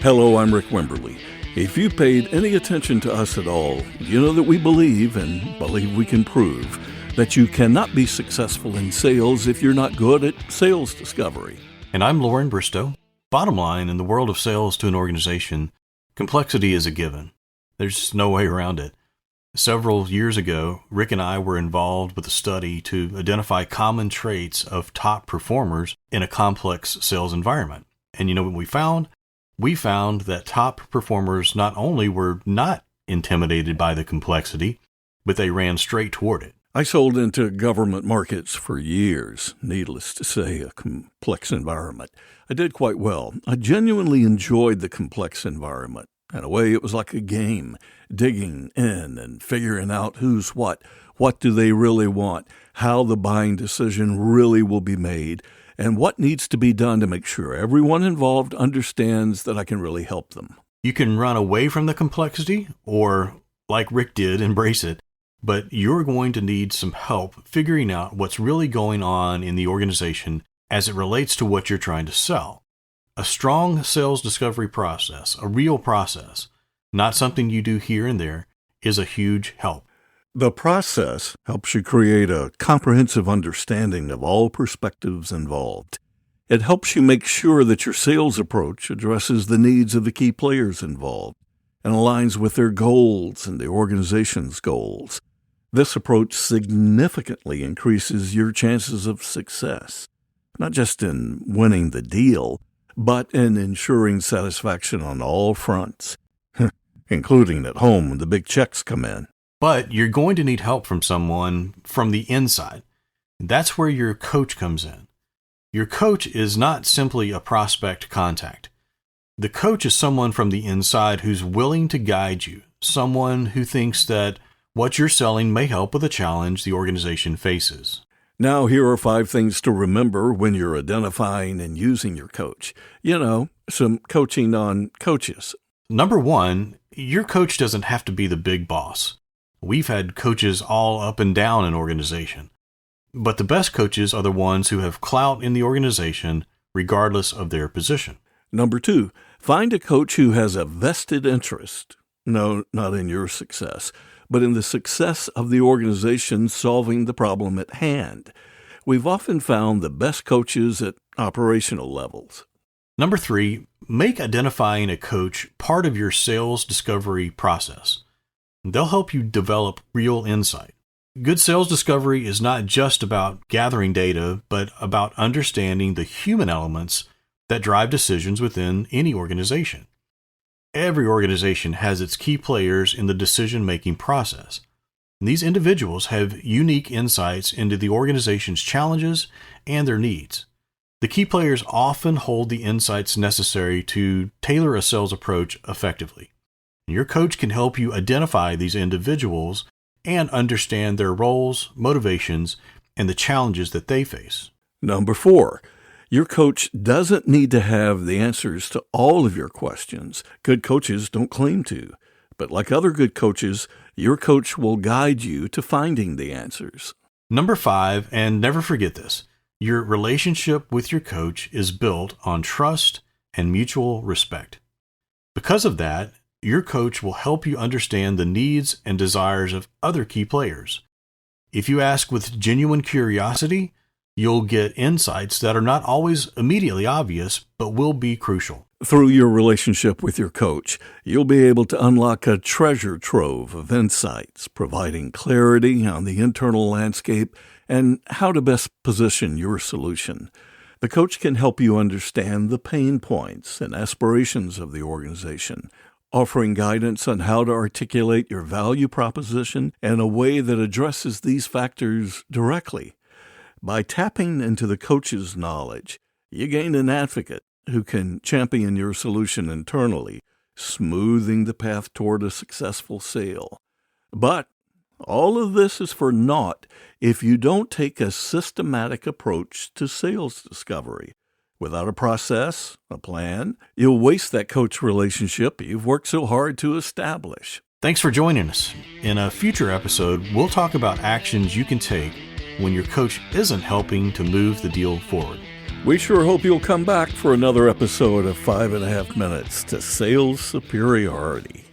Hello, I'm Rick Wimberly. If you paid any attention to us at all, you know that we believe, and believe we can prove, that you cannot be successful in sales if you're not good at sales discovery. And I'm Lorin, Bristow. Bottom line, in the world of sales to an organization, complexity is a given. There's no way around it. Several years ago, Rick and I were involved with a study to identify common traits of top performers in a complex sales environment. And you know what we found? We found that top performers not only were not intimidated by the complexity, but they ran straight toward it. I sold into government markets for years, needless to say, a complex environment. I did quite well. I genuinely enjoyed the complex environment. In a way, it was like a game, digging in and figuring out who's what do they really want, how the buying decision really will be made, and what needs to be done to make sure everyone involved understands that I can really help them. You can run away from the complexity or, like Rick did, embrace it, but you're going to need some help figuring out what's really going on in the organization as it relates to what you're trying to sell. A strong sales discovery process, a real process, not something you do here and there, is a huge help. The process helps you create a comprehensive understanding of all perspectives involved. It helps you make sure that your sales approach addresses the needs of the key players involved and aligns with their goals and the organization's goals. This approach significantly increases your chances of success, not just in winning the deal, but in ensuring satisfaction on all fronts, including at home when the big checks come in. But you're going to need help from someone from the inside. That's where your coach comes in. Your coach is not simply a prospect contact. The coach is someone from the inside who's willing to guide you, someone who thinks that what you're selling may help with a challenge the organization faces. Now, here are 5 things to remember when you're identifying and using your coach. You know, some coaching on coaches. Number 1, your coach doesn't have to be the big boss. We've had coaches all up and down an organization. But the best coaches are the ones who have clout in the organization, regardless of their position. Number 2, find a coach who has a vested interest. No, not in your success, but in the success of the organization solving the problem at hand. We've often found the best coaches at operational levels. Number 3, make identifying a coach part of your sales discovery process. They'll help you develop real insight. Good sales discovery is not just about gathering data, but about understanding the human elements that drive decisions within any organization. Every organization has its key players in the decision-making process. These individuals have unique insights into the organization's challenges and their needs. The key players often hold the insights necessary to tailor a sales approach effectively. Your coach can help you identify these individuals and understand their roles, motivations, and the challenges that they face. Number 4, your coach doesn't need to have the answers to all of your questions. Good coaches don't claim to. But like other good coaches, your coach will guide you to finding the answers. Number 5, and never forget this, your relationship with your coach is built on trust and mutual respect. Because of that, your coach will help you understand the needs and desires of other key players. If you ask with genuine curiosity, you'll get insights that are not always immediately obvious, but will be crucial. Through your relationship with your coach, you'll be able to unlock a treasure trove of insights, providing clarity on the internal landscape and how to best position your solution. The coach can help you understand the pain points and aspirations of the organization, offering guidance on how to articulate your value proposition in a way that addresses these factors directly. By tapping into the coach's knowledge, you gain an advocate who can champion your solution internally, smoothing the path toward a successful sale. But all of this is for naught if you don't take a systematic approach to sales discovery. Without a process, a plan, you'll waste that coach relationship you've worked so hard to establish. Thanks for joining us. In a future episode, we'll talk about actions you can take when your coach isn't helping to move the deal forward. We sure hope you'll come back for another episode of 5.5 Minutes to Sales Superiority.